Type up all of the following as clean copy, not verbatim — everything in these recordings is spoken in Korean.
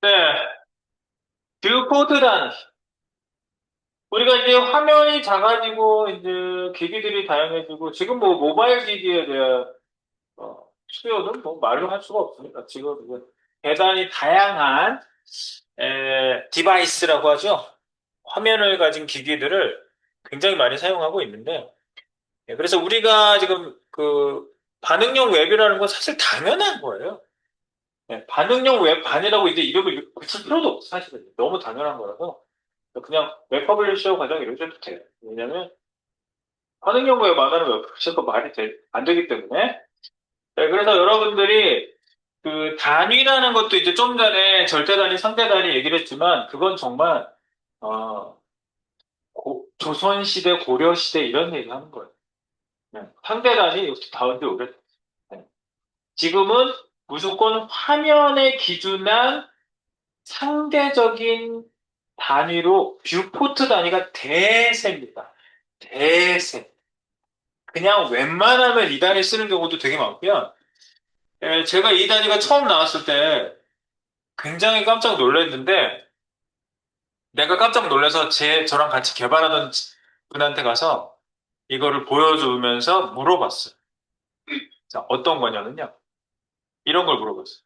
네, 뷰포트단. 우리가 이제 화면이 작아지고, 이제 기기들이 다양해지고, 지금 뭐 모바일 기기에 대한 수요는 뭐 말로 할 수가 없습니다. 지금 이제 대단히 다양한 디바이스라고 하죠. 화면을 가진 기기들을 굉장히 많이 사용하고 있는데, 그래서 우리가 지금 그 반응형 웹이라는 건 사실 당연한 거예요. 반응형 웹 반이라고 이제 이름을 붙일 필요도 없어, 사실은. 너무 당연한 거라서. 그냥 웹 퍼블리셔 과정 이러셔도 돼요. 왜냐면 하는 경우에 말하는 웹프로가 안 되기 때문에. 네, 그래서 여러분들이 그 단위라는 것도 이제 좀 전에 절대 단위, 상대 단위 얘기를 했지만 그건 정말 어, 조선시대, 고려시대 이런 얘기 하는 거예요. 네. 상대 단위 이것도 다운데 오래. 네. 지금은 무조건 화면에 기준한 상대적인 단위로 뷰포트 단위가 대세입니다. 대세. 그냥 웬만하면 이 단위 쓰는 경우도 되게 많고요. 제가 이 단위가 처음 나왔을 때 굉장히 깜짝 놀랐는데, 내가 깜짝 놀라서 저랑 같이 개발하던 분한테 가서 이거를 보여주면서 물어봤어요. 자, 어떤 거냐면요. 이런 걸 물어봤어요.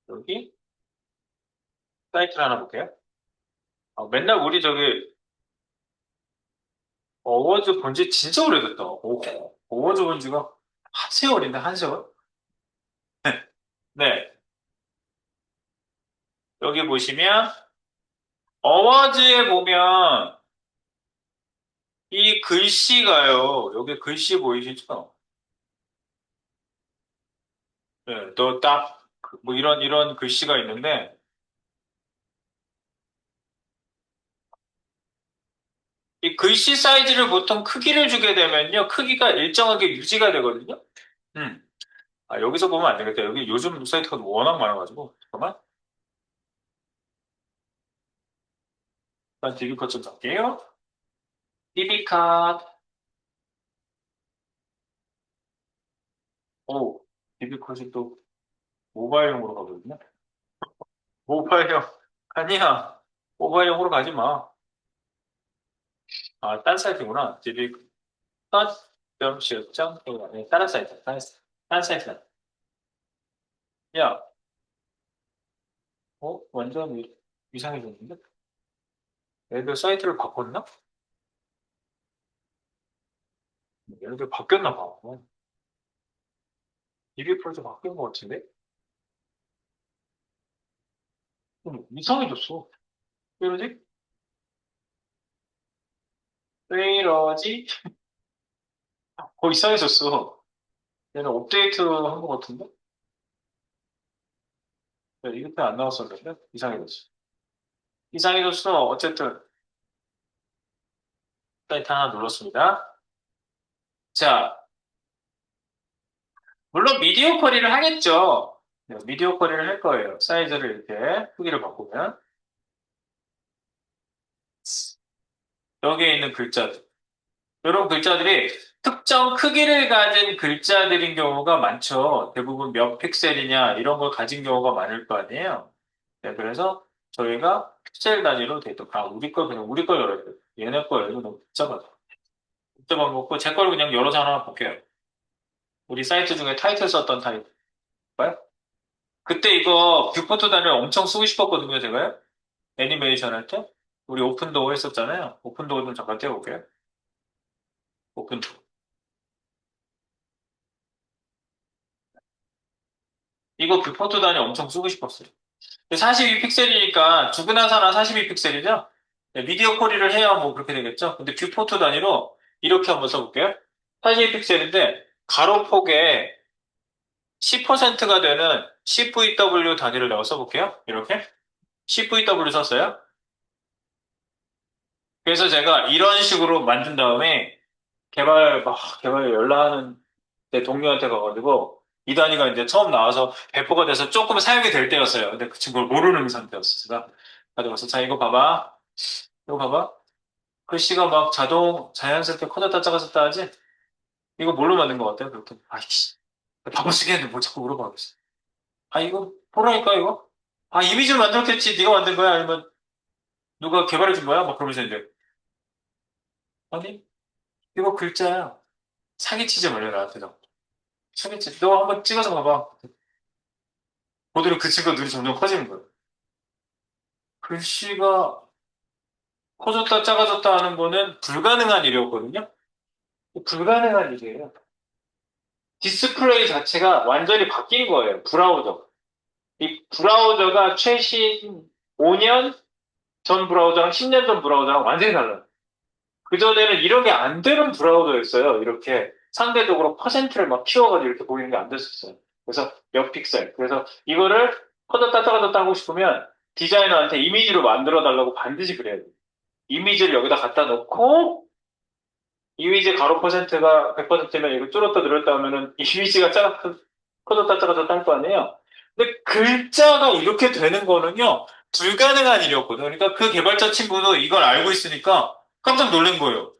여기 사이트를 하나 볼게요. 맨날 우리 저기 어워즈 본지 진짜 오래됐다. 어워즈 본 지가 한 세월인데, 한 세월? 네. 여기 보시면 어워즈에 보면 이 글씨가요. 여기 글씨 보이시죠? 네, 또 딱, 뭐 이런 글씨가 있는데, 이 글씨 사이즈를 보통 크기를 주게 되면요, 크기가 일정하게 유지가 되거든요. 음. 여기서 보면 안 되겠다. 여기 요즘 사이트가 워낙 많아가지고, 잠깐만. 일단 DB컷 좀 잡게요. DB컷. 오, DB컷이 또 모바일용으로 가거든요. 모바일용. 아니야. 모바일용으로 가지 마. 딴 사이트구나. DB컷. 점 실점. 아니, 다른 사이트. 다른 사이트. 야, 완전 이상해졌는데? 얘들 사이트를 바꿨나? 얘네들 바뀌었나 봐. DB 프로젝트 바뀐 것 같은데? 좀 이상해졌어. 왜 이러지? 왜 이러지? 이상해졌어. 얘는 업데이트 한 것 같은데? 이렇게 안 나왔었는데? 이상해졌어. 이상해졌어. 어쨌든, 사이트 하나 눌렀습니다. 자, 물론 미디어 쿼리를 하겠죠. 네, 미디어 쿼리를 할 거예요. 사이즈를 이렇게 크기를 바꾸면. 여기에 있는 글자들. 이런 글자들이 특정 크기를 가진 글자들인 경우가 많죠. 대부분 몇 픽셀이냐 이런 걸 가진 경우가 많을 거 아니에요. 네, 그래서 저희가 픽셀 단위로 데이터, 우리 걸 그냥 우리 걸 열어야 돼요. 얘네 거 열면 너무 복잡하다. 복잡한 거고 제 걸 그냥 열어서 하나 볼게요. 우리 사이트 중에 타이틀 썼던 타이틀 봐요. 그때 이거 뷰포트 단위를 엄청 쓰고 싶었거든요, 제가요. 애니메이션 할 때. 우리 오픈도어 했었잖아요. 오픈도어 좀 잠깐 떼어볼게요. 오픈도어. 이거 뷰포트 단위 엄청 쓰고 싶었어요. 42픽셀이니까 주근한 42픽셀이죠? 미디어 쿼리를 해야 뭐 그렇게 되겠죠? 근데 뷰포트 단위로 이렇게 한번 써볼게요. 42픽셀인데 가로폭에 10%가 되는 CVW 단위를 내가 써볼게요. 이렇게. CVW 썼어요. 그래서 제가 이런 식으로 만든 다음에 개발 연락하는 내 동료한테 가가지고 이 단위가 이제 처음 나와서 배포가 돼서 조금 사용이 될 때였어요. 근데 그 친구를 모르는 상태였어. 제가 가져가서 자, 이거 봐봐. 이거 봐봐. 글씨가 막 자연스럽게 커졌다 작아졌다 하지? 이거 뭘로 만든 것 같아요? 그렇게. 아이씨. 바꿔 쓰겠는데 뭘 자꾸 물어봐. 이거 보라니까, 이거? 아, 이미지를 만들었겠지. 네가 만든 거야? 아니면 누가 개발해 준 거야? 막 그러면서 이제. 아니, 이거 글자야. 사기치지 말려, 나한테서. 사기치. 너 한번 찍어서 봐봐. 그대로 그 친구가 눈이 점점 커지는 거야. 글씨가 커졌다 작아졌다 하는 거는 불가능한 일이었거든요? 불가능한 일이에요. 디스플레이 자체가 완전히 바뀐 거예요. 브라우저. 이 브라우저가 최신 5년 전 브라우저랑 10년 전 브라우저랑 완전히 달라요. 그전에는 이런 게 안 되는 브라우저였어요. 이렇게 상대적으로 퍼센트를 막 키워가지고 이렇게 보이는 게 안 됐었어요. 그래서 몇 픽셀. 그래서 이거를 커졌다 작아졌다 하고 싶으면 디자이너한테 이미지로 만들어 달라고 반드시 그래야 돼요. 이미지를 여기다 갖다 놓고 이미지 가로 퍼센트가 100%면 이거 줄었다 늘었다 하면은 이미지가 커졌다 작아졌다 할 거 아니에요. 근데 글자가 이렇게 되는 거는요, 불가능한 일이었거든요. 그러니까 그 개발자 친구도 이걸 알고 있으니까 깜짝 놀란 거예요.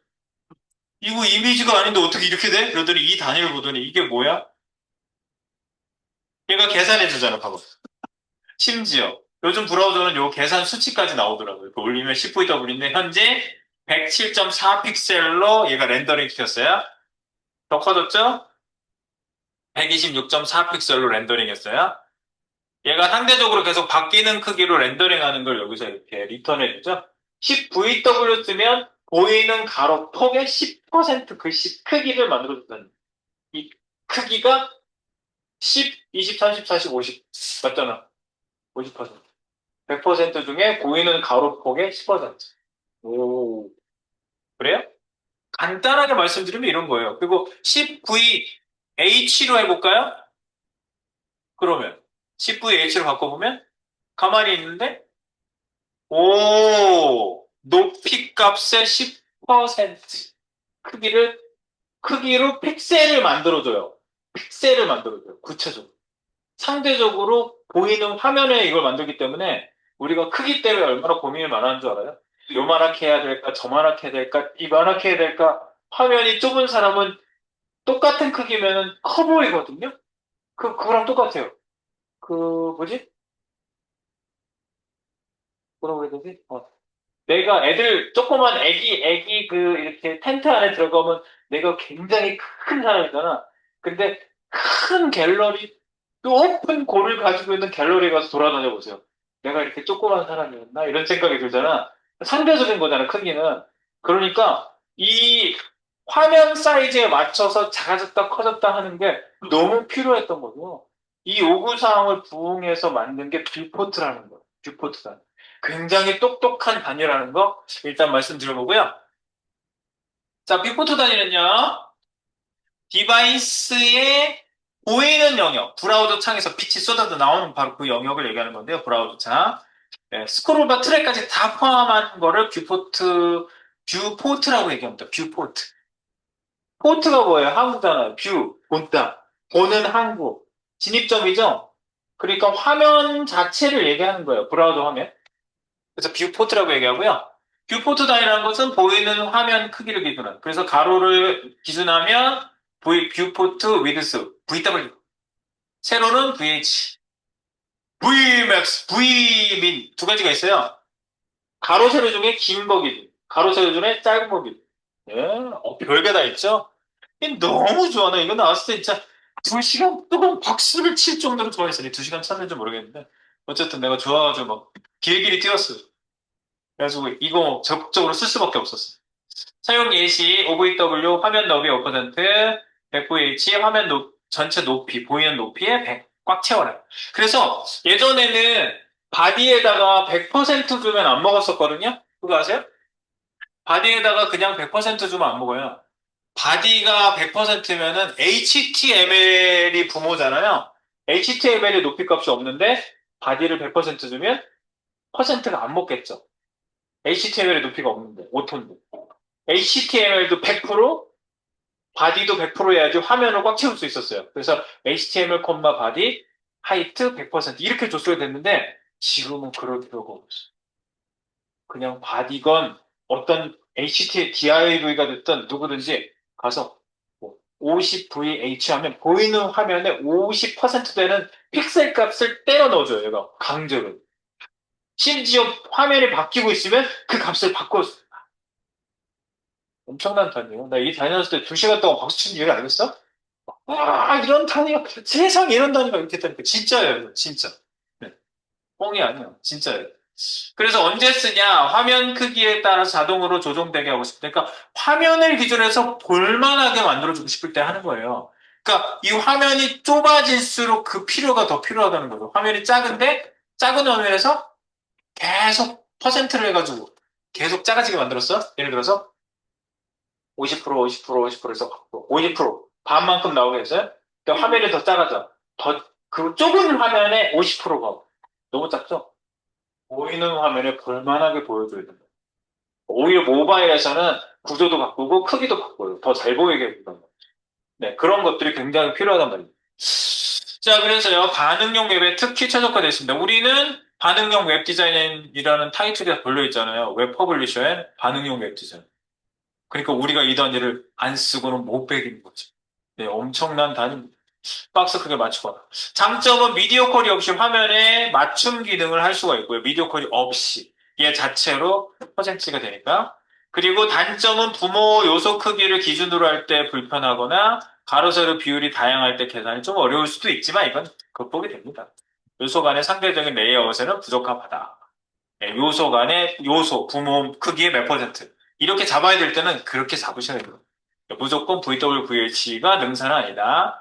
이거 이미지가 아닌데 어떻게 이렇게 돼? 그러더니 이 단위를 보더니 이게 뭐야? 얘가 계산해 주잖아, 봐봐. 심지어 요즘 브라우저는 요 계산 수치까지 나오더라고요. 이렇게 올리면 10VW인데 현재 107.4 픽셀로 얘가 렌더링 시켰어요. 더 커졌죠? 126.4 픽셀로 렌더링 했어요. 얘가 상대적으로 계속 바뀌는 크기로 렌더링하는 걸 여기서 이렇게 리턴해주죠. 10VW 쓰면 보이는 가로 폭의 10% 글씨 크기를 만들어준다는 이 크기가 10, 20, 30, 40, 50 맞잖아. 50%. 100% 중에 보이는 가로 폭의 10%. 오, 그래요? 간단하게 말씀드리면 이런 거예요. 그리고 10VH로 해볼까요? 그러면 10VH로 바꿔보면 가만히 있는데 오, 높이 값의 10% 크기를 크기로 픽셀을 만들어줘요. 픽셀을 만들어줘요. 구체적으로. 상대적으로 보이는 화면에 이걸 만들기 때문에 우리가 크기 때문에 얼마나 고민을 많이 하는 줄 알아요? 요만하게 해야 될까? 저만하게 해야 될까? 이만하게 해야 될까? 화면이 좁은 사람은 똑같은 크기면은 커 보이거든요? 그거랑 똑같아요. 그, 뭐지? 뭐라고 해야 되지? 내가 애들, 조그만 애기 이렇게 텐트 안에 들어가면 내가 굉장히 큰 사람이잖아. 근데 큰 갤러리, 높은 골을 가지고 있는 갤러리에 가서 돌아다녀 보세요. 내가 이렇게 조그만 사람이었나? 이런 생각이 들잖아. 상대적인 거잖아, 크기는. 그러니까 이 화면 사이즈에 맞춰서 작아졌다 커졌다 하는 게 너무 필요했던 거죠. 이 요구사항을 부응해서 만든 게 뷰포트라는 거예요. 뷰포트다. 굉장히 똑똑한 단위라는 거 일단 말씀드려보고요. 자, 빅포트 단위는요. 디바이스의 보이는 영역, 브라우저 창에서 빛이 쏟아져 나오는 바로 그 영역을 얘기하는 건데요. 브라우저 창. 네, 스크롤바 트랙까지 다 포함한 거를 뷰포트라고 얘기합니다. 뷰포트. 포트가 뭐예요? 항구잖아요. 뷰, 본다. 보는 항구. 진입점이죠? 그러니까 화면 자체를 얘기하는 거예요. 브라우저 화면. 그래서 뷰포트라고 얘기하고요. 뷰포트 단위라는 것은 보이는 화면 크기를 기준한. 그래서 가로를 기준하면 뷰포트 위드스, VW. 세로는 VH, VMAX, Vmin 두 가지가 있어요. 가로 세로 중에 긴 거 기준, 가로 세로 중에 짧은 거 기준. 예, 별게 다 있죠? 이게 너무 좋아. 나 이거 나왔을 때 진짜 2시간 동안 박수를 칠 정도로 좋아했어요. 2시간 쳤는지 모르겠는데. 어쨌든 내가 좋아가지고 막 길길이 뛰었어. 그래가지고 이거 적극적으로 쓸 수밖에 없었어. 사용 예시 OVW 화면 너비 5%, 100VH 화면 전체 높이, 보이는 높이에 100 꽉 채워라. 그래서 예전에는 바디에다가 100% 주면 안 먹었었거든요? 그거 아세요? 바디에다가 그냥 100% 주면 안 먹어요. 바디가 100%면은 HTML이 부모잖아요. HTML의 높이 값이 없는데 바디를 100% 주면 퍼센트가 안 먹겠죠. HTML의 높이가 없는데, 5톤인데. HTML도 100%, 바디도 100% 해야지 화면을 꽉 채울 수 있었어요. 그래서 HTML, 바디, 하이트 100% 이렇게 줬어야 됐는데 지금은 그럴 필요가 없어요. 그냥 바디건 어떤 HTML, DIV가 됐든 누구든지 가서 뭐 50VH 하면 보이는 화면에 50% 되는 픽셀 값을 때려 넣어줘요. 얘가 강제로. 심지어 화면이 바뀌고 있으면 그 값을 바꿔줘. 엄청난 단위예요. 나 이 단위 했을 때 2시간 동안 박수 친 이유를 알겠어? 와, 이런 단위가, 세상에 이런 단위가 이렇게 있다니까. 진짜예요, 이거, 진짜. 네, 뻥이 아니야. 진짜예요. 그래서 언제 쓰냐? 화면 크기에 따라 자동으로 조정되게 하고 싶을 때. 그러니까 화면을 기준으로 해서 볼만하게 만들어주고 싶을 때 하는 거예요. 그러니까 이 화면이 좁아질수록 그 필요가 더 필요하다는 거죠. 화면이 작은데 작은 화면에서 계속 퍼센트를 해가지고 계속 작아지게 만들었어. 예를 들어서 50%, 50%, 50% 해서 50% 반만큼 나오게 했어요. 그러니까 화면이 더 작아져. 더, 그 좁은 화면에 50%가 너무 작죠? 보이는 화면에 볼만하게 보여줘야 된다. 오히려 모바일에서는 구조도 바꾸고 크기도 바꿔요. 더 잘 보이게 해준다. 네, 그런 것들이 굉장히 필요하단 말이에요. 자, 그래서요, 반응용 웹에 특히 최적화되어 있습니다. 우리는 반응용 웹 디자인이라는 타이틀이 걸려 있잖아요. 웹 퍼블리셔의 반응용 웹 디자인. 그러니까 우리가 이 단위를 안 쓰고는 못 베기는 거죠. 네, 엄청난 단위. 박스 크게 맞추거나. 장점은 미디어 퀄이 없이 화면에 맞춤 기능을 할 수가 있고요. 미디어 퀄이 없이. 얘 자체로 퍼센트가 되니까. 그리고 단점은 부모 요소 크기를 기준으로 할 때 불편하거나 가로 세로 비율이 다양할 때 계산이 좀 어려울 수도 있지만 이건 극복이 됩니다. 요소 간의 상대적인 레이아웃에는 부적합하다. 네, 요소 간의 요소, 부모 크기의 몇 퍼센트. 이렇게 잡아야 될 때는 그렇게 잡으셔야 돼요. 무조건 VWVH가 능사는 아니다.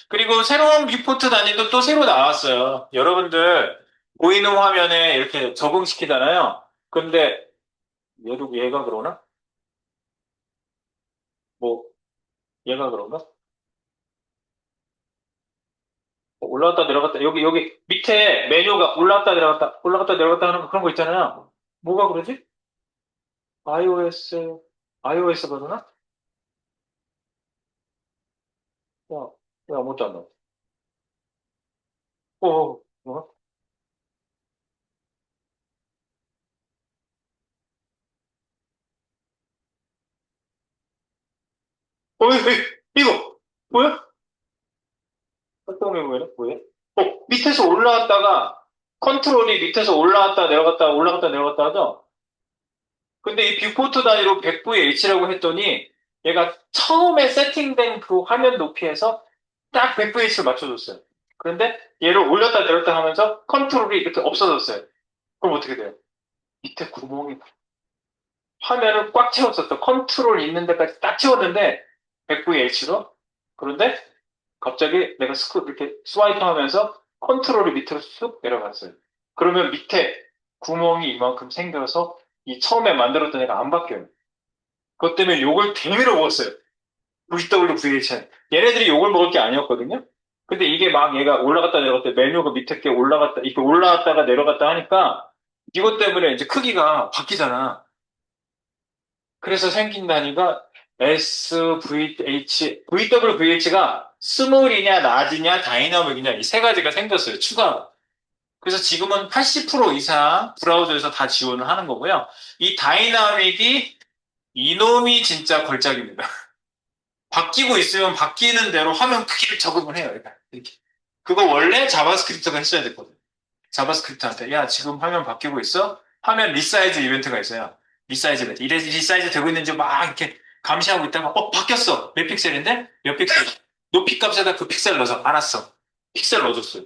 그리고 새로운 뷰포트 단위도 또 새로 나왔어요. 여러분들 보이는 화면에 이렇게 적응시키잖아요. 근데 얘가 그러나? 뭐 얘가 그런가? 올라갔다 내려갔다 여기 밑에 메뉴가 올라갔다 내려갔다 하는 거 그런 거 있잖아요. 뭐가 그러지? iOS iOS 버전나? 야, 왜 아무것도 안 나와? 뭐? 이거 뭐야? 활동이 뭐야? 밑에서 올라왔다가 컨트롤이 밑에서 올라갔다 내려갔다 하죠? 근데 이 뷰포트 단위로 100VH라고 했더니 얘가 처음에 세팅된 그 화면 높이에서 딱 100VH를 맞춰줬어요. 그런데 얘를 올렸다 내렸다 하면서 컨트롤이 이렇게 없어졌어요. 그럼 어떻게 돼요? 밑에 구멍이 화면을 꽉 채웠었어. 컨트롤 있는 데까지 딱 채웠는데 100VH로. 그런데 갑자기 내가 이렇게 스와이프 하면서 컨트롤이 밑으로 쑥 내려갔어요. 그러면 밑에 구멍이 이만큼 생겨서 이 처음에 만들었던 애가 안 바뀌어요. 그것 때문에 욕을 대미로 먹었어요. VWVH는. 얘네들이 욕을 먹을 게 아니었거든요. 근데 이게 막 얘가 올라갔다 내려갔다 메뉴가 밑에 게 올라갔다 이렇게 올라갔다가 내려갔다 하니까 이것 때문에 이제 크기가 바뀌잖아. 그래서 생긴 단위가 SVH, VWVH가 스몰이냐, 라지냐, 다이나믹이냐 이 세 가지가 생겼어요. 추가. 그래서 지금은 80% 이상 브라우저에서 다 지원을 하는 거고요. 이 다이나믹이 이놈이 진짜 걸작입니다. 바뀌고 있으면 바뀌는 대로 화면 크기를 적응을 해요. 이렇게. 그거 원래 자바스크립트가 했어야 됐거든. 자바스크립트한테 야 지금 화면 바뀌고 있어? 화면 리사이즈 이벤트가 있어요. 리사이즈 이벤트. 이래 리사이즈 되고 있는지 막 이렇게 감시하고 있다가 바뀌었어. 몇 픽셀인데? 몇 픽셀? 높이 값에다 그 픽셀 넣어서 알았어. 픽셀 넣어줬어요.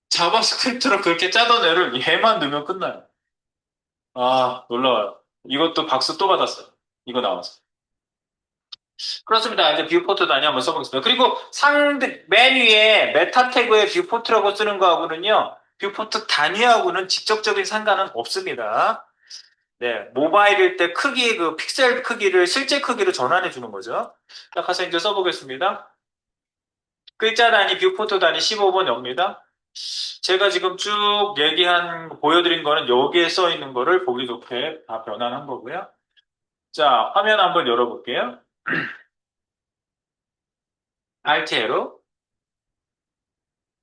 자바스크립트로 그렇게 짜던 애를 얘만 넣으면 끝나요. 아 놀라워요. 이것도 박수 또 받았어요. 이거 나와서. 그렇습니다. 이제 뷰포트 단위 한번 써보겠습니다. 그리고 맨 위에 메타 태그에 뷰포트라고 쓰는 거하고는요, 뷰포트 단위하고는 직접적인 상관은 없습니다. 네, 모바일일 때 그 픽셀 크기를 실제 크기로 전환해 주는 거죠. 자, 가서 이제 써보겠습니다. 글자 단위, 뷰포트 단위 15번 엽니다. 제가 지금 쭉 보여드린 거는 여기에 써 있는 거를 보기 좋게 다 변환한 거고요. 자, 화면 한번 열어볼게요. Alt 에로.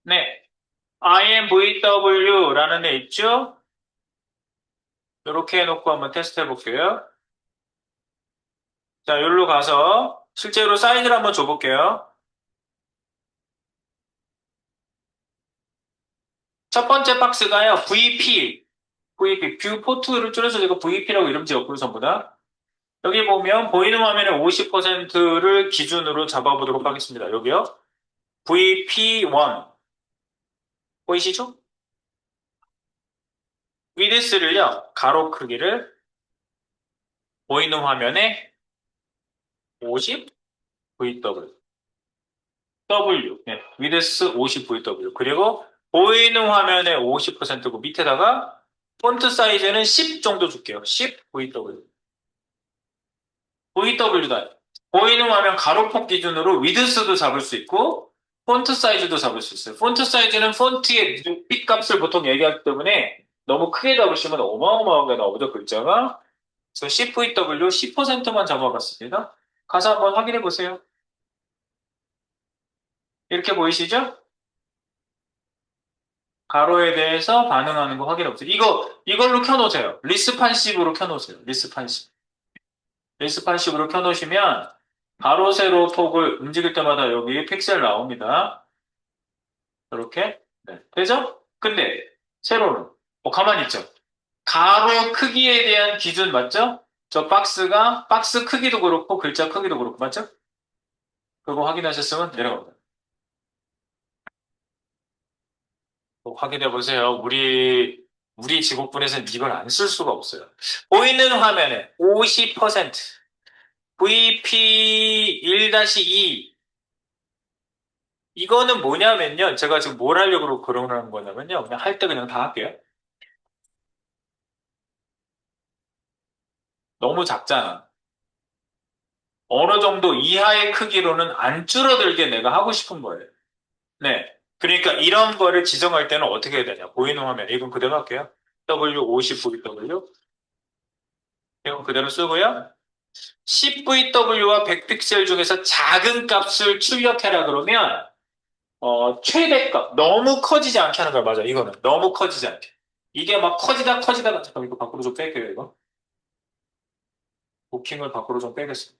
네. IMVW라는 애 있죠? 이렇게 해놓고 한번 테스트 해볼게요. 자, 여기로 가서 실제로 사인을 한번 줘볼게요. 첫 번째 박스가요, VP, 뷰 포트를 줄여서 제가 VP라고 이름 지었고요, 전부 다. 여기 보면 보이는 화면의 50%를 기준으로 잡아보도록 하겠습니다. 여기요. VP1. 보이시죠? 위드스를요, 가로 크기를 보이는 화면에 50 VW. 네, 위드스 50 VW. 그리고 보이는 화면의 50%고 밑에다가 폰트 사이즈는 10 정도 줄게요. 10 VW. VW다. 보이는 화면 가로폭 기준으로 위드스도 잡을 수 있고 폰트 사이즈도 잡을 수 있어요. 폰트 사이즈는 폰트의 높이 값을 보통 얘기하기 때문에 너무 크게 잡으시면 어마어마하게 나오죠, 글자가. 그래서 CVW 10%만 잡아봤습니다. 가서 한번 확인해 보세요. 이렇게 보이시죠? 가로에 대해서 반응하는 거 확인해 보세요. 이걸로 켜놓으세요. 리스판식으로 켜놓으세요. 리스판식으로 켜놓으시면 가로, 세로, 톡을 움직일 때마다 여기 픽셀 나옵니다. 이렇게. 네. 되죠? 근데 세로는 가만히 있죠. 가로 크기에 대한 기준 맞죠? 저 박스 크기도 그렇고 글자 크기도 그렇고 맞죠? 그거 확인하셨으면 내려갑니다. 확인해 보세요. 우리 직업군에서는 이걸 안 쓸 수가 없어요. 보이는 화면에 50% VP1-2 이거는 뭐냐면요. 제가 지금 뭘 하려고 그러는 거냐면요. 그냥 할 때 그냥 다 할게요. 너무 작잖아. 어느 정도 이하의 크기로는 안 줄어들게 내가 하고 싶은 거예요. 네. 그러니까 이런 거를 지정할 때는 어떻게 해야 되냐. 보이는 화면. 이건 그대로 할게요. W50VW. 이건 그대로 쓰고요. 10VW와 100픽셀 중에서 작은 값을 출력해라 그러면 최대값 너무 커지지 않게 하는 걸 맞아. 이거는 너무 커지지 않게. 이게 막 커지다 잠깐 이거 밖으로 좀 뺄게요. 이거 부킹을 밖으로 좀 빼겠습니다.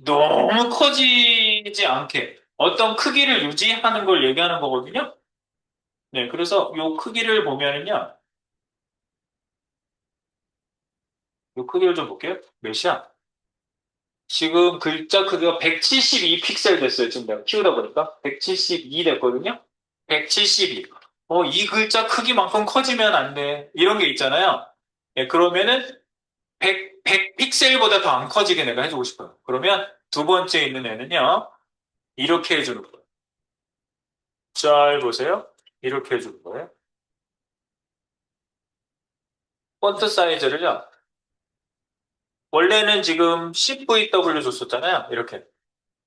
너무 커지지 않게 어떤 크기를 유지하는 걸 얘기하는 거거든요. 네, 그래서 요 크기를 보면은요, 요 크기를 좀 볼게요. 몇이야? 지금 글자 크기가 172 픽셀 됐어요. 지금 내가 키우다 보니까 172 됐거든요. 172. 이 글자 크기만큼 커지면 안 돼. 이런 게 있잖아요. 예, 그러면은 100 픽셀보다 더 안 커지게 내가 해주고 싶어요. 그러면 두 번째 있는 애는요, 이렇게 해주는 거예요. 잘 보세요. 이렇게 해주는 거예요. 폰트 사이즈를요, 원래는 지금 10VW 줬었잖아요. 이렇게.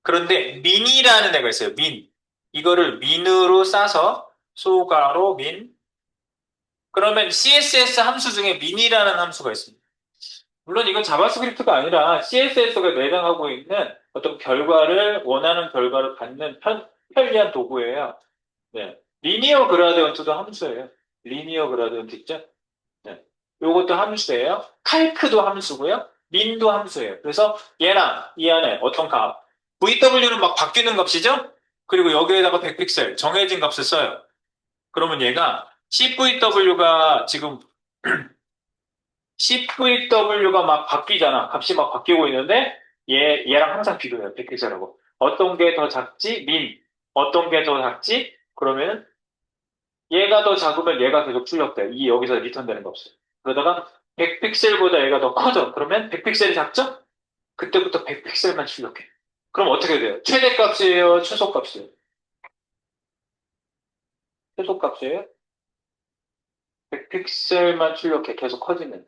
그런데 민이라는 애가 있어요. 민. 이거를 민으로 싸서 소가로 민. 그러면 CSS 함수 중에 민이라는 함수가 있습니다. 물론 이건 자바스크립트가 아니라 CSS가 내장하고 있는 어떤 원하는 결과를 받는 편리한 도구예요. 네. 리니어 그라디언트도 함수예요. 리니어 그라디언트 있죠? 네. 요것도 함수예요. 칼크도 함수고요. 민도 함수예요. 그래서 얘랑 이 안에 어떤 값, VW는 막 바뀌는 값이죠? 그리고 여기에다가 100픽셀 정해진 값을 써요. 그러면 얘가 CVW가 지금 CVW가 막 바뀌잖아. 값이 막 바뀌고 있는데 얘랑 항상 비교해요. 100픽셀하고. 어떤 게 더 작지? 민. 어떤 게 더 작지? 그러면 얘가 더 작으면 얘가 계속 출력돼. 이 여기서 리턴되는 거 없어요. 그러다가 100픽셀보다 얘가 더 커져. 그러면 100픽셀이 작죠? 그때부터 100픽셀만 출력해. 그럼 어떻게 돼요? 최대값이에요? 최소값이에요? 최소값이에요? 100픽셀만 출력해. 계속 커지는.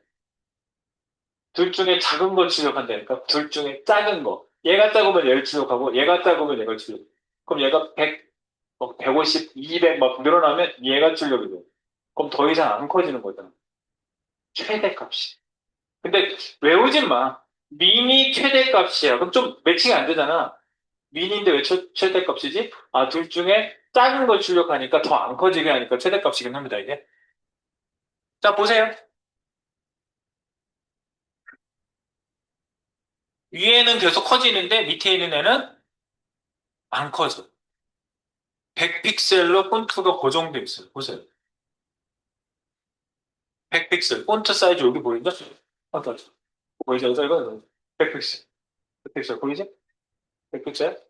둘 중에 작은 걸 출력한다니까? 둘 중에 작은 거. 얘가 작으면 얘를 출력하고 얘가 작으면 얘를 출력. 그럼 얘가 100, 150, 200 막 늘어나면 얘가 출력이 돼. 그럼 더 이상 안 커지는 거잖아. 최대값이. 근데 외우진 마. 미니 최대값이야. 그럼 좀 매칭이 안 되잖아. 미니인데 왜 최대값이지? 아, 둘 중에 작은 걸 출력하니까 더 안 커지게 하니까 최대값이긴 합니다, 이게. 자, 보세요. 위에는 계속 커지는데 밑에 있는 애는 안 커져. 100픽셀로 폰트가 고정돼 있어요. 보세요. 100픽셀. 폰트 사이즈 여기 보이죠? 맞다. 보이죠? 이거 100픽셀. 100픽셀 보이지? 100픽셀.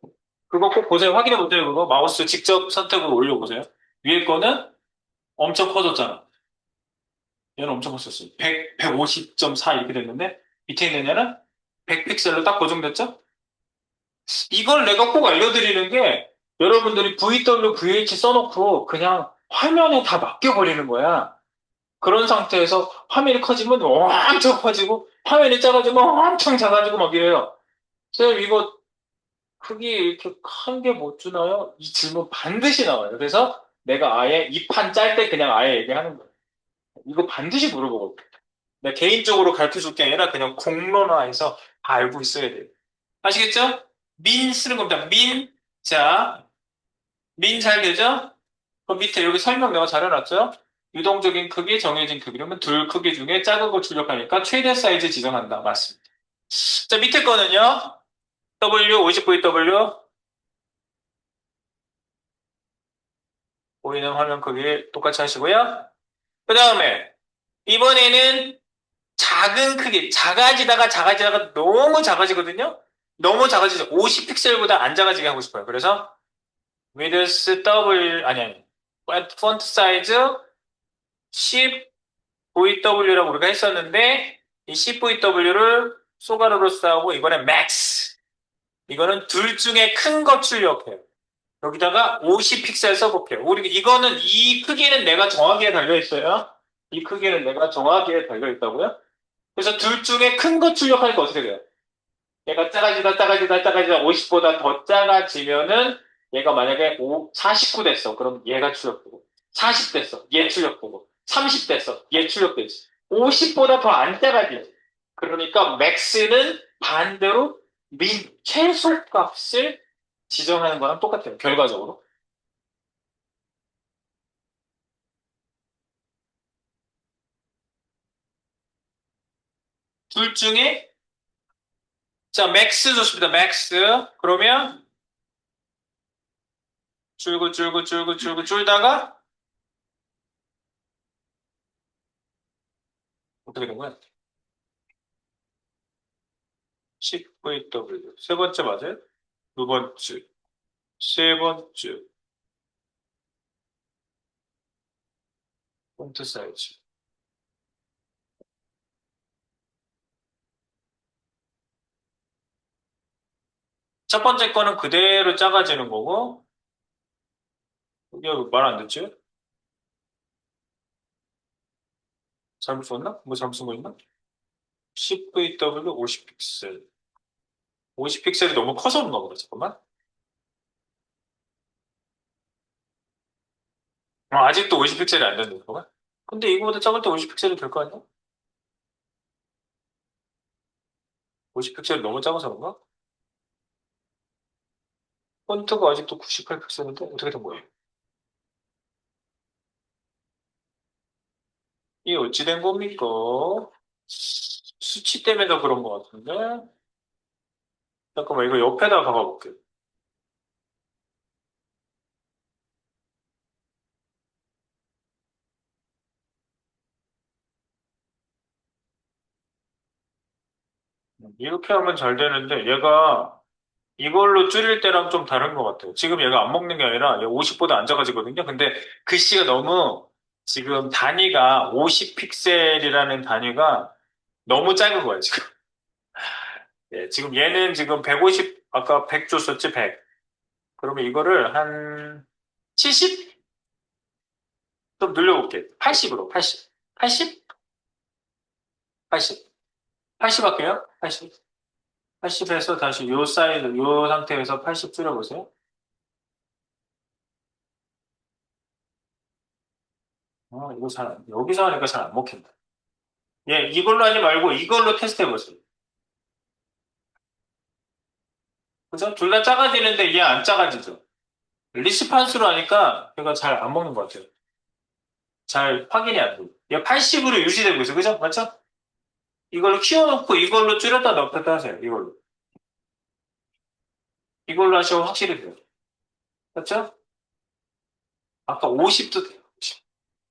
그거 꼭 보세요. 확인해 보세요. 그거 마우스 직접 선택으로 올려보세요. 위에 거는 엄청 커졌잖아. 얘는 엄청 컸었어요. 100, 150.4 이렇게 됐는데 밑에 있는 얘는 100픽셀로 딱 고정됐죠? 이걸 내가 꼭 알려드리는 게 여러분들이 VW, VH 써놓고 그냥 화면에 다 맡겨버리는 거야. 그런 상태에서 화면이 커지면 엄청 커지고 화면이 작아지면 엄청 작아지고 막 이래요. 쌤 이거 크기 이렇게 큰 게 못 주나요? 이 질문 반드시 나와요. 그래서 내가 아예 이 판 짤 때 그냥 아예 얘기하는 거예요. 이거 반드시 물어보거든. 내가 개인적으로 가르쳐 줄 게 아니라 그냥 공론화해서 다 알고 있어야 돼요. 아시겠죠? 민 쓰는 겁니다. 민. 자, 민 잘 되죠? 그 밑에 여기 설명 내가 잘 해놨죠? 유동적인 크기, 정해진 크기. 그러면 둘 크기 중에 작은 걸 출력하니까 최대 사이즈 지정한다. 맞습니다. 자, 밑에 거는요. W, 50VW. 보이는 화면 크기 똑같이 하시고요. 그 다음에 이번에는 작은 크기, 작아지다가 작아지다가 너무 작아지거든요. 너무 작아지죠. 50픽셀보다 안 작아지게 하고 싶어요. 그래서 width W 아니 폰트 사이즈 10 VW라고 우리가 했었는데 이 10 VW를 소가로로 싸우고 이번엔 max. 이거는 둘 중에 큰 거 출력해요. 여기다가 50픽셀 써볼게요. 우리 이거는 이 크기는 내가 정하기에 달려 있어요. 이 크기는 내가 정하기에 달려 있다고요? 그래서 둘 중에 큰 거 출력하니까 어떻게 돼요? 얘가 작아지다 작아지다 작아지다 50보다 더 작아지면은 얘가 만약에 49 됐어. 그럼 얘가 출력되고 40 됐어. 얘 출력되고 30 됐어. 얘 출력되지. 50보다 더 안 작아지지. 그러니까 맥스는 반대로 민 최소값을 지정하는 거랑 똑같아요. 결과적으로. 둘 중에 자 맥스 좋습니다. 맥스. 그러면 줄고 줄고 줄고 줄고 줄다가 어떻게 된 거야? 10VW. 세 번째 맞아요? 두 번째, 세 번째, 폰트 사이즈. 첫 번째 거는 그대로 작아지는 거고, 이게 말 안 듣지? 잘못 썼나? 뭐 잘못 쓴 거 있나? 10VW 50픽셀. 50픽셀이 너무 커서 그런가 보다, 잠깐만. 아직도 50픽셀이 안 되는 거가? 근데 이거보다 작을 때 50픽셀이 될 거 아니야? 50픽셀이 너무 작아서 그런가? 폰트가 아직도 98픽셀인데 어떻게 된 거예요? 이게 어찌 된 겁니까? 수치 때문에 더 그런 것 같은데? 잠깐만, 이거 옆에다 박아볼게. 이렇게 하면 잘 되는데, 얘가 이걸로 줄일 때랑 좀 다른 것 같아요. 지금 얘가 안 먹는 게 아니라 얘 50보다 안 작아지거든요. 근데 글씨가 너무 지금 단위가 50픽셀이라는 단위가 너무 작은 거예요, 지금. 예, 지금 얘는 지금 150, 아까 100 줬었지, 100. 그러면 이거를 한 70? 좀 늘려볼게. 80으로, 80. 80? 80. 80 할게요. 80. 80에서 다시 요 사이즈, 요 상태에서 80 줄여보세요. 이거 여기서 하니까 잘 안 먹힌다. 예, 이걸로 하지 말고 이걸로 테스트 해보세요. 그죠? 둘 다 작아지는데 얘 안 작아지죠? 리스판스로 하니까 얘가 잘 안 먹는 것 같아요. 잘 확인이 안 돼요. 얘 80으로 유지되고 있어요. 그죠? 맞죠? 이걸로 키워놓고 이걸로 줄였다 넣었다 하세요. 이걸로. 이걸로 하시면 확실히 돼요. 그렇죠? 아까 50도 돼요. 50.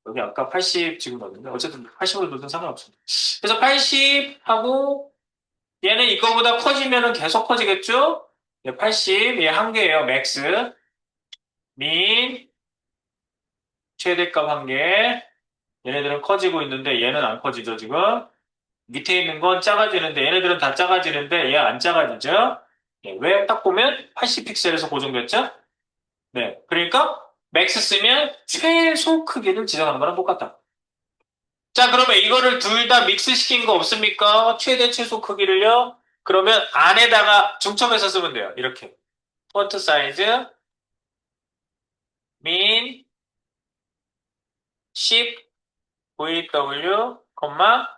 여기 아까 80 지금 넣었는데 어쨌든 80으로 넣어도 상관없습니다. 그래서 80하고 얘는 이거보다 커지면은 계속 커지겠죠? 80, 얘 한계예요. 맥스. 민, 최대값 한계. 얘네들은 커지고 있는데 얘는 안 커지죠, 지금. 밑에 있는 건 작아지는데 얘네들은 다 작아지는데 얘 안 작아지죠? 왜? 딱 보면 80픽셀에서 고정됐죠? 네. 그러니까 맥스 쓰면 최소 크기를 지정하는 거랑 똑같다. 자, 그러면 이거를 둘 다 믹스시킨 거 없습니까? 최대 최소 크기를요? 그러면 안에다가 중첩해서 쓰면 돼요. 이렇게. 폰트 사이즈, min, 10, VW,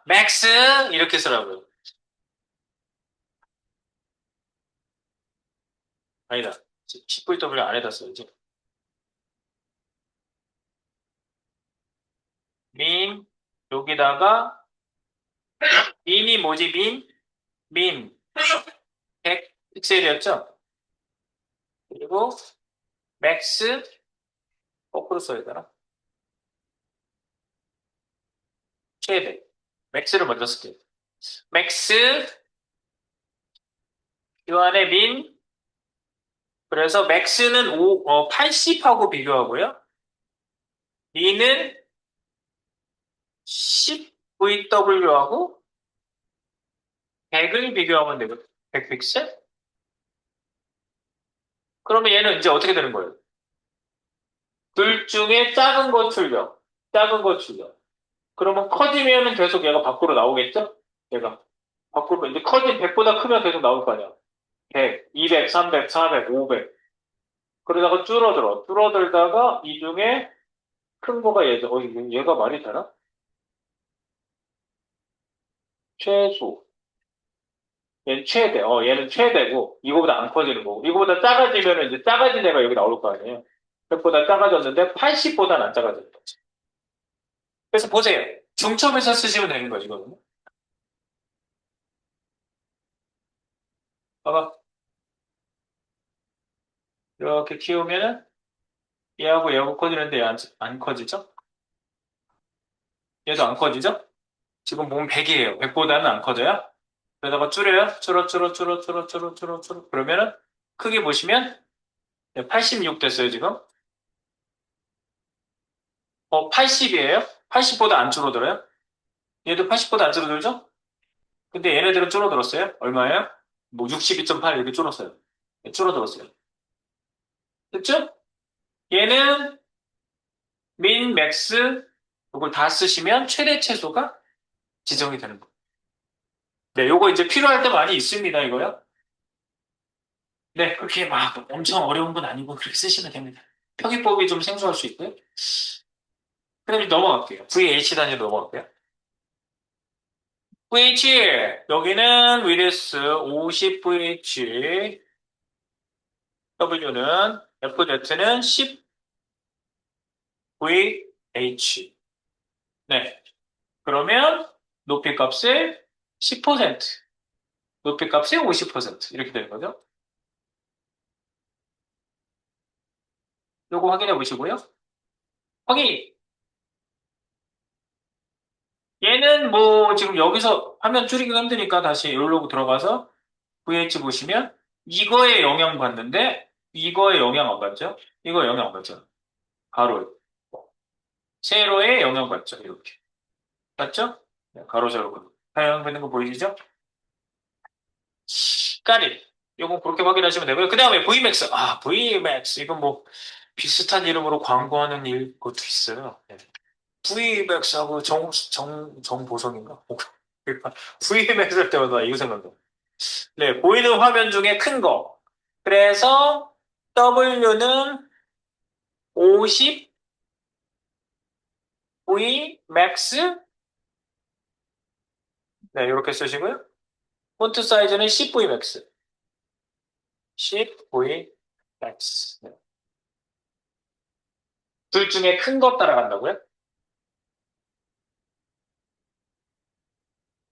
max 이렇게 쓰라고요. 아니다. 10VW 안에다 써야지. min, 여기다가 min이 뭐지? min 100 픽셀이었죠? 그리고 max 거꾸로 써야 되나? 최대. max를 먼저 쓸게요. max 요 안에 min 그래서 max는 80하고 비교하고요. min은 10VW하고 100을 비교하면 되거든요. 100 픽셀? 그러면 얘는 이제 어떻게 되는 거예요? 둘 중에 작은 거 출력. 작은 거 출력. 그러면 커지면은 계속 얘가 밖으로 나오겠죠? 얘가. 밖으로, 이제 커진 100보다 크면 계속 나올 거 아니야. 100, 200, 300, 400, 500. 그러다가 줄어들어. 줄어들다가 이 중에 큰 거가 얘죠. 얘가 말이 되나? 최소. 얘는 최대. 얘는 최대고, 이거보다 안 커지는 거고. 이거보다 작아지면은 이제 작아진 애가 여기 나올 거 아니에요. 100보다 작아졌는데 80보다는 안 작아졌다. 그래서 보세요. 중첩에서 쓰시면 되는 거죠, 이거는. 봐봐. 이렇게 키우면은 얘하고 커지는데 얘 안 커지죠? 얘도 안 커지죠? 지금 보면 100이에요. 100보다는 안 커져요? 그러다가 줄여요? 줄어. 그러면은 크게 보시면 86 됐어요, 지금. 80이에요? 80보다 안 줄어들어요? 얘도 80보다 안 줄어들죠? 근데 얘네들은 줄어들었어요? 얼마예요? 뭐 62.8 이렇게 줄었어요. 줄어들었어요. 됐죠? 얘는 민, 맥스 이걸 다 쓰시면 최대 최소가 지정이 되는 거예요. 네, 요거 이제 필요할 때 많이 있습니다, 이거요. 네, 그렇게 막 엄청 어려운 건 아니고 그렇게 쓰시면 됩니다. 표기법이 좀 생소할 수 있고요. 그럼 넘어갈게요. VH 단위로 넘어갈게요. VH, 여기는 위드스 50VH, W는, FZ는 10VH. 네, 그러면 높이 값의 10%, 높이 값의 50% 이렇게 되는 거죠. 요거 확인해 보시고요. 확인! 얘는 뭐 지금 여기서 화면 줄이기가 힘드니까 다시 여기로 들어가서 VH 보시면 이거에 영향 받는데 이거에 영향 안 받죠? 이거 영향 안 받죠? 가로 세로에 영향 받죠? 이렇게 맞죠? 네, 가로 세로 영향 받는 거 보이시죠? 까리 요거 그렇게 확인하시면 되고요. 그 다음에 VMAX VMAX 이건 뭐 비슷한 이름으로 광고하는 것도 있어요. 네. VMAX하고 정보성인가? VMAX 할 때마다 이거 생각나. 네, 보이는 화면 중에 큰 거. 그래서 W는 50 V Max 네, 이렇게 쓰시고요. 폰트 사이즈는 10V Max. 10V Max. 네. 둘 중에 큰 거 따라간다고요?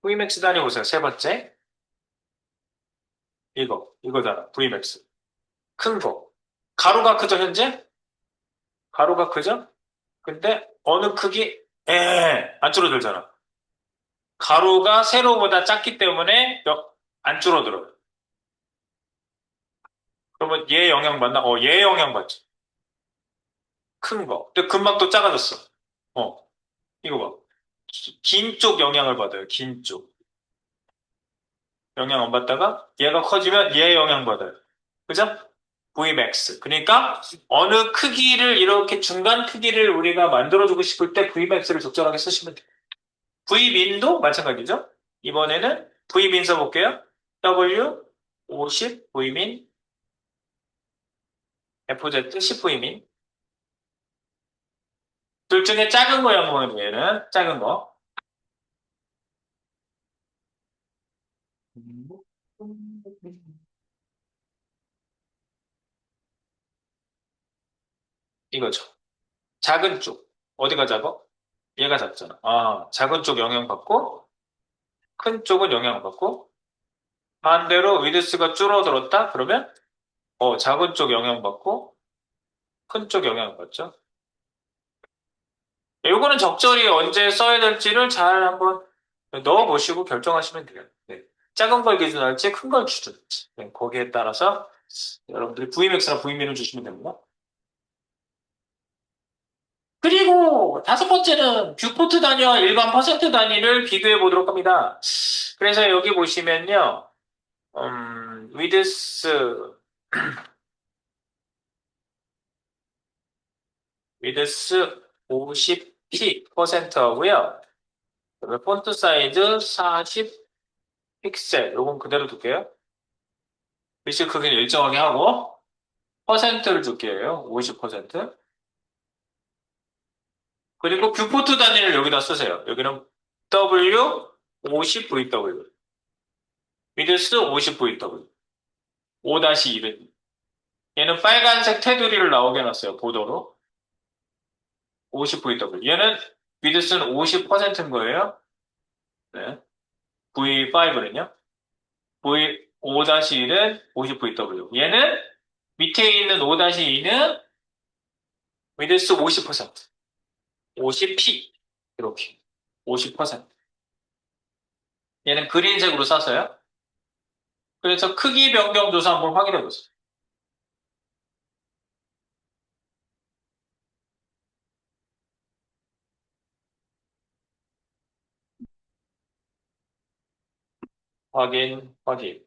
V Max 단위 보세요. 세 번째. 이거잖아. V Max. 큰 거. 가로가 크죠, 현재? 가로가 크죠? 근데 어느 크기? 안 줄어들잖아. 가로가 세로보다 작기 때문에 안 줄어들어요. 그러면 얘 영향 받나? 얘 영향 받지. 큰 거. 근데 금방 또 작아졌어. 어, 이거 봐. 긴 쪽 영향을 받아요. 긴 쪽. 영향 안 받다가 얘가 커지면 얘 영향 받아요. 그죠? Vmax. 그러니까 어느 크기를 이렇게 중간 크기를 우리가 만들어주고 싶을 때 Vmax를 적절하게 쓰시면 돼요. V민도 마찬가지죠. 이번에는 V민 써볼게요. W 50 V민, FZ 10 V민. 둘 중에 작은 거 영어는 얘는 작은 거. 이거죠. 작은 쪽. 어디가 작아? 얘가 작잖아. 작은 쪽 영향받고 큰 쪽은 영향받고 반대로 위드스가 줄어들었다? 그러면 작은 쪽 영향받고 큰 쪽 영향받죠. 요거는 적절히 언제 써야 될지를 잘 한번 넣어보시고 결정하시면 돼요. 네. 작은 걸 기준할지 큰 걸 기준할지 네. 거기에 따라서 여러분들이 Vmax나 V민을 주시면 됩니다. 그리고 다섯 번째는 뷰포트 단위와 일반 퍼센트 단위를 비교해 보도록 합니다. 그래서 여기 보시면요. 위드스, 위드스 50p 퍼센트 하고요. 그다음에 폰트 사이즈 40 픽셀. 요건 그대로 둘게요. 글씨 크기는 일정하게 하고 퍼센트를 줄게요. 50%. 그리고 뷰포트 단위를 여기다 쓰세요. 여기는 W 50VW. 위드스 50VW. 5-1은 얘는 빨간색 테두리를 나오게 해놨어요. 보도로. 50VW. 얘는 위드스는 50%인 거예요. 네. V5는요. V5-1은 50VW. 얘는 밑에 있는 5-2는 위드스 50%. 50P. 이렇게. 50%. 얘는 그린색으로 쌌어요. 그래서 크기 변경 조사 한번 확인해 보세요. 확인, 확인.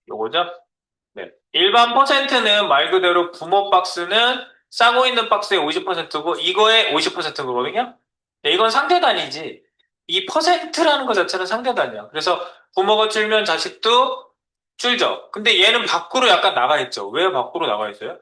요거죠? 네. 일반 퍼센트는 말 그대로 부모 박스는 싸고 있는 박스의 50%고 이거의 50%거든요? 네, 이건 상대단위지. 이 퍼센트라는 것 자체는 상대단위야. 그래서 부모가 줄면 자식도 줄죠. 근데 얘는 밖으로 약간 나가 있죠. 왜 밖으로 나가 있어요?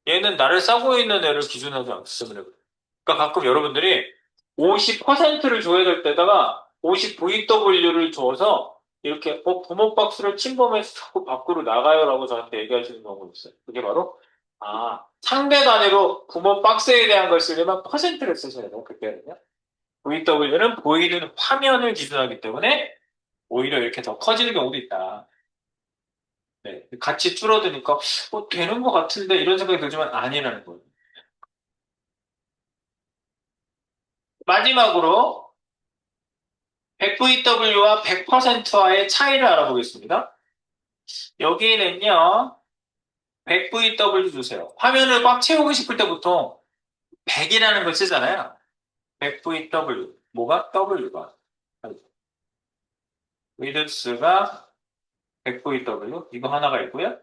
얘는 나를 싸고 있는 애를 기준하지 않기 때문에 그래요. 그러니까 가끔 여러분들이 50%를 줘야 될 때다가 50VW를 줘서 이렇게 부모 박스를 침범해서 자꾸 밖으로 나가요라고 저한테 얘기하시는 경우가 있어요. 그게 바로 상대 단위로 부모 박스에 대한 걸 쓰려면 퍼센트를 쓰셔야 돼요. 그때는요. VW는 보이는 화면을 기준하기 때문에 오히려 이렇게 더 커지는 경우도 있다. 네, 같이 줄어드니까 되는 것 같은데 이런 생각이 들지만 아니라는 거예요. 마지막으로 100VW와 100%와의 차이를 알아보겠습니다. 여기는요, 100VW 주세요. 화면을 꽉 채우고 싶을 때 보통 100이라는 걸 쓰잖아요. 100VW. 뭐가 W가? 위드스가 100VW. 이거 하나가 있고요.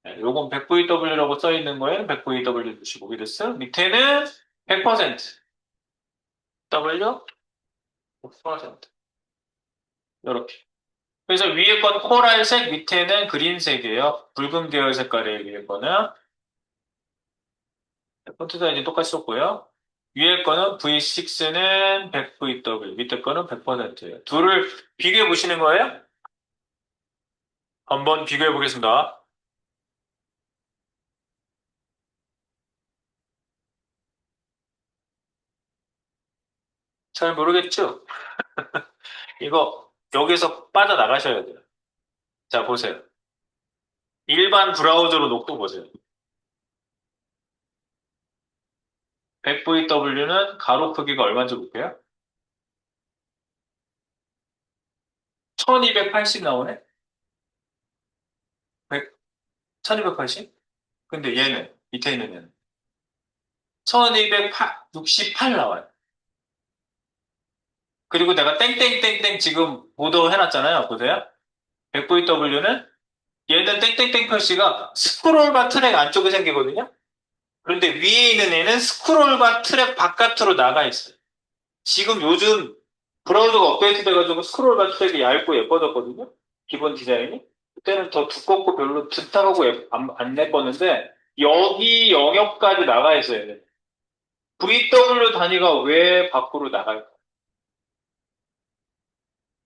네, 요건 100VW라고 써 있는 거에는 100VW 주시고, 위드스. 밑에는 100% W, 100%. 이렇게. 그래서 위에 건 코랄색, 밑에는 그린색이에요. 붉은 계열 색깔의 위에 거는. 폰트 사이즈 똑같이 썼고요. 위에 거는 V6는 100VW, 밑에 거는 100%예요. 둘을 비교해 보시는 거예요? 한번 비교해 보겠습니다. 잘 모르겠죠? 이거 여기서 빠져나가셔야 돼요. 자, 보세요. 일반 브라우저로 녹도 보세요. 100VW는 가로 크기가 얼마인지 볼게요. 1280 나오네? 100, 1280? 근데 얘는, 밑에 있는 얘는 1268 나와요. 그리고 내가 땡땡땡땡 지금 보도 해놨잖아요. 보세요. 100VW는 얘는 땡땡땡 표시가 스크롤바 트랙 안쪽에 생기거든요. 그런데 위에 있는 애는 스크롤바 트랙 바깥으로 나가 있어요. 지금 요즘 브라우저가 업데이트 돼가지고 스크롤바 트랙이 얇고 예뻐졌거든요. 기본 디자인이. 그때는 더 두껍고 별로 든탁하고 안 예뻤는데 여기 영역까지 나가 있어요. 얘는. VW 단위가 왜 밖으로 나갈까?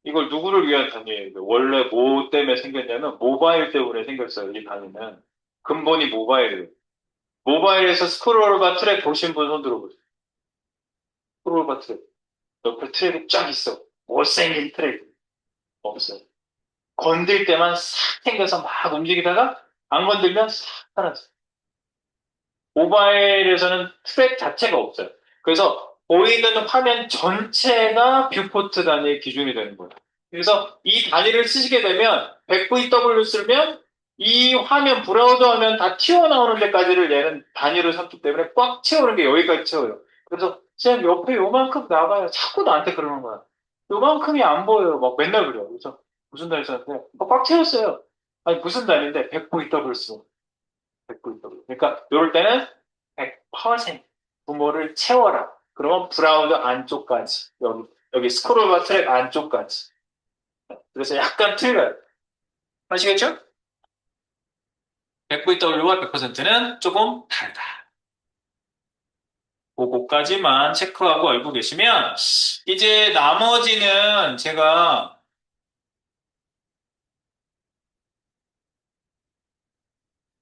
이걸 누구를 위한 단위예요? 원래 뭐 때문에 생겼냐면 모바일 때문에 생겼어요. 이 단위는. 근본이 모바일이에요. 모바일에서 스크롤바 트랙 보신 분 손 들어보세요. 스크롤바 트랙. 옆에 트랙이 쫙 있어. 못생긴 트랙. 없어요. 건들 때만 싹 생겨서 막 움직이다가 안 건들면 싹 사라져. 모바일에서는 트랙 자체가 없어요. 그래서 보이는 화면 전체가 뷰포트 단위의 기준이 되는 거예요. 그래서 이 단위를 쓰시게 되면 100VW 쓰면 이 화면 브라우저 화면 다 튀어나오는 데까지를 얘는 단위로 샀기 때문에 꽉 채우는 게 여기까지 채워요. 그래서 쌤 옆에 요만큼 나가요. 자꾸 나한테 그러는 거야. 요만큼이 안 보여요. 막 맨날 그래요. 그래서 무슨 단위 썼는데 꽉 채웠어요. 아니 무슨 단위인데 100VW 써. 100VW. 그러니까 이럴 때는 100% 부모를 채워라. 그러면 브라우저 안쪽까지 여기 스크롤바 트랙 안쪽까지. 그래서 약간 틀려요. 아시겠죠? 100VW와 100%는 조금 다르다. 그거까지만 체크하고 알고 계시면 이제 나머지는 제가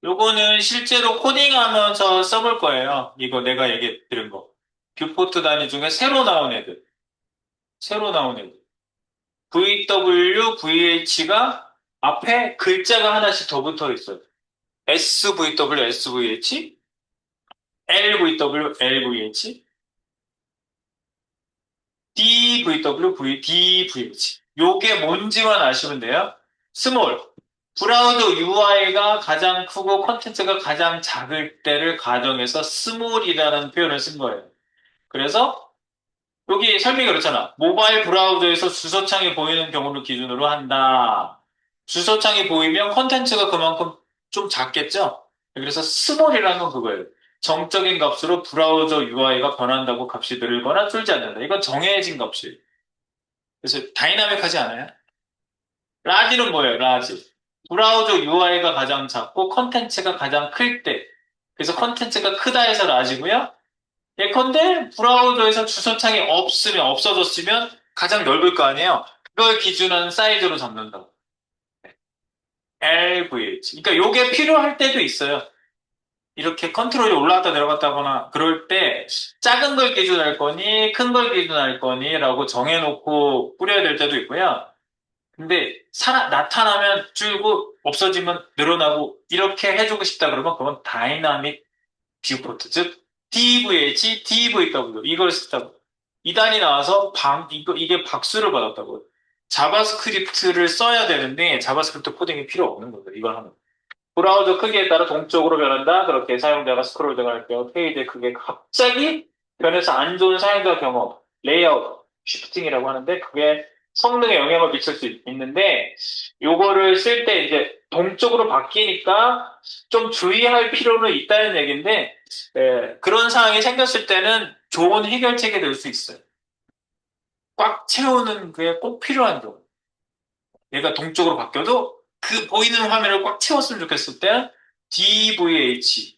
요거는 실제로 코딩하면서 써볼 거예요. 이거 내가 얘기 드린 거. 뷰포트 단위 중에 새로 나온 애들. 새로 나온 애들. VW, VH가 앞에 글자가 하나씩 더 붙어 있어요. SVW, SVH, LVW, LVH, DVW, DVH. 요게 뭔지만 아시면 돼요. 스몰. 브라우저 UI가 가장 크고 컨텐츠가 가장 작을 때를 가정해서 스몰이라는 표현을 쓴 거예요. 그래서 여기 설명이 그렇잖아. 모바일 브라우저에서 주소창이 보이는 경우를 기준으로 한다. 주소창이 보이면 컨텐츠가 그만큼 좀 작겠죠? 그래서 스몰이라는 건 그거예요. 정적인 값으로 브라우저 UI가 변한다고 값이 늘거나 줄지 않는다. 이건 정해진 값이에요. 그래서 다이나믹하지 않아요? 라지는 뭐예요? 라지. 브라우저 UI가 가장 작고 컨텐츠가 가장 클 때. 그래서 컨텐츠가 크다 해서 라지고요. 예컨대 브라우저에서 주소창이 없어졌으면 가장 넓을 거 아니에요. 그걸 기준한 사이즈로 잡는다고. LVH. 그러니까 요게 필요할 때도 있어요. 이렇게 컨트롤이 올라갔다 내려갔다거나 그럴 때 작은 걸 기준할 거니 큰 걸 기준할 거니라고 정해놓고 뿌려야 될 때도 있고요. 근데 나타나면 줄고 없어지면 늘어나고 이렇게 해주고 싶다 그러면 그건 다이나믹 뷰포트, 즉 DVH, DVW 이걸 쓰다고. 이 단이 나와서 이게 박수를 받았다고. 자바스크립트를 써야 되는데 자바스크립트 코딩이 필요 없는 거예요. 이걸 하면. 브라우저 크기에 따라 동적으로 변한다. 그렇게 사용자가 스크롤 등할 경우 페이지의 크기가 갑자기 변해서 안 좋은 사용자 경험, 레이아웃, 쉬프팅이라고 하는데 그게 성능에 영향을 미칠 수 있는데 요거를 쓸 때 이제 동적으로 바뀌니까 좀 주의할 필요는 있다는 얘기인데 그런 상황이 생겼을 때는 좋은 해결책이 될 수 있어요. 꽉 채우는 게 꼭 필요한 경우. 얘가 동쪽으로 바뀌어도 그 보이는 화면을 꽉 채웠으면 좋겠을 때는 DVH.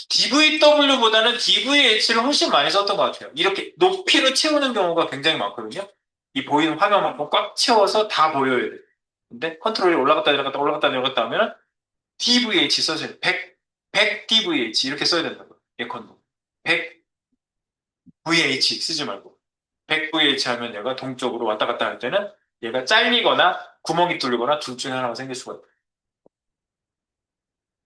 DVW보다는 DVH를 훨씬 많이 썼던 것 같아요. 이렇게 높이로 채우는 경우가 굉장히 많거든요. 이 보이는 화면만큼 꽉 채워서 다 보여야 돼. 근데 컨트롤이 올라갔다 내려갔다 올라갔다 내려갔다 하면 DVH 써줘야 돼. 100 DVH 이렇게 써야 된다고. 예컨대. 100 VH 쓰지 말고. 100 VH 하면 얘가 동쪽으로 왔다 갔다 할 때는 얘가 잘리거나 구멍이 뚫리거나 둘 중에 하나가 생길 수가 있다.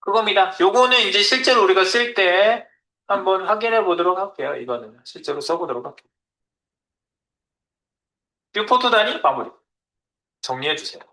그겁니다. 요거는 이제 실제로 우리가 쓸 때 한번 확인해 보도록 할게요. 이거는 실제로 써보도록 할게요. 뷰포트 단위 마무리. 정리해 주세요.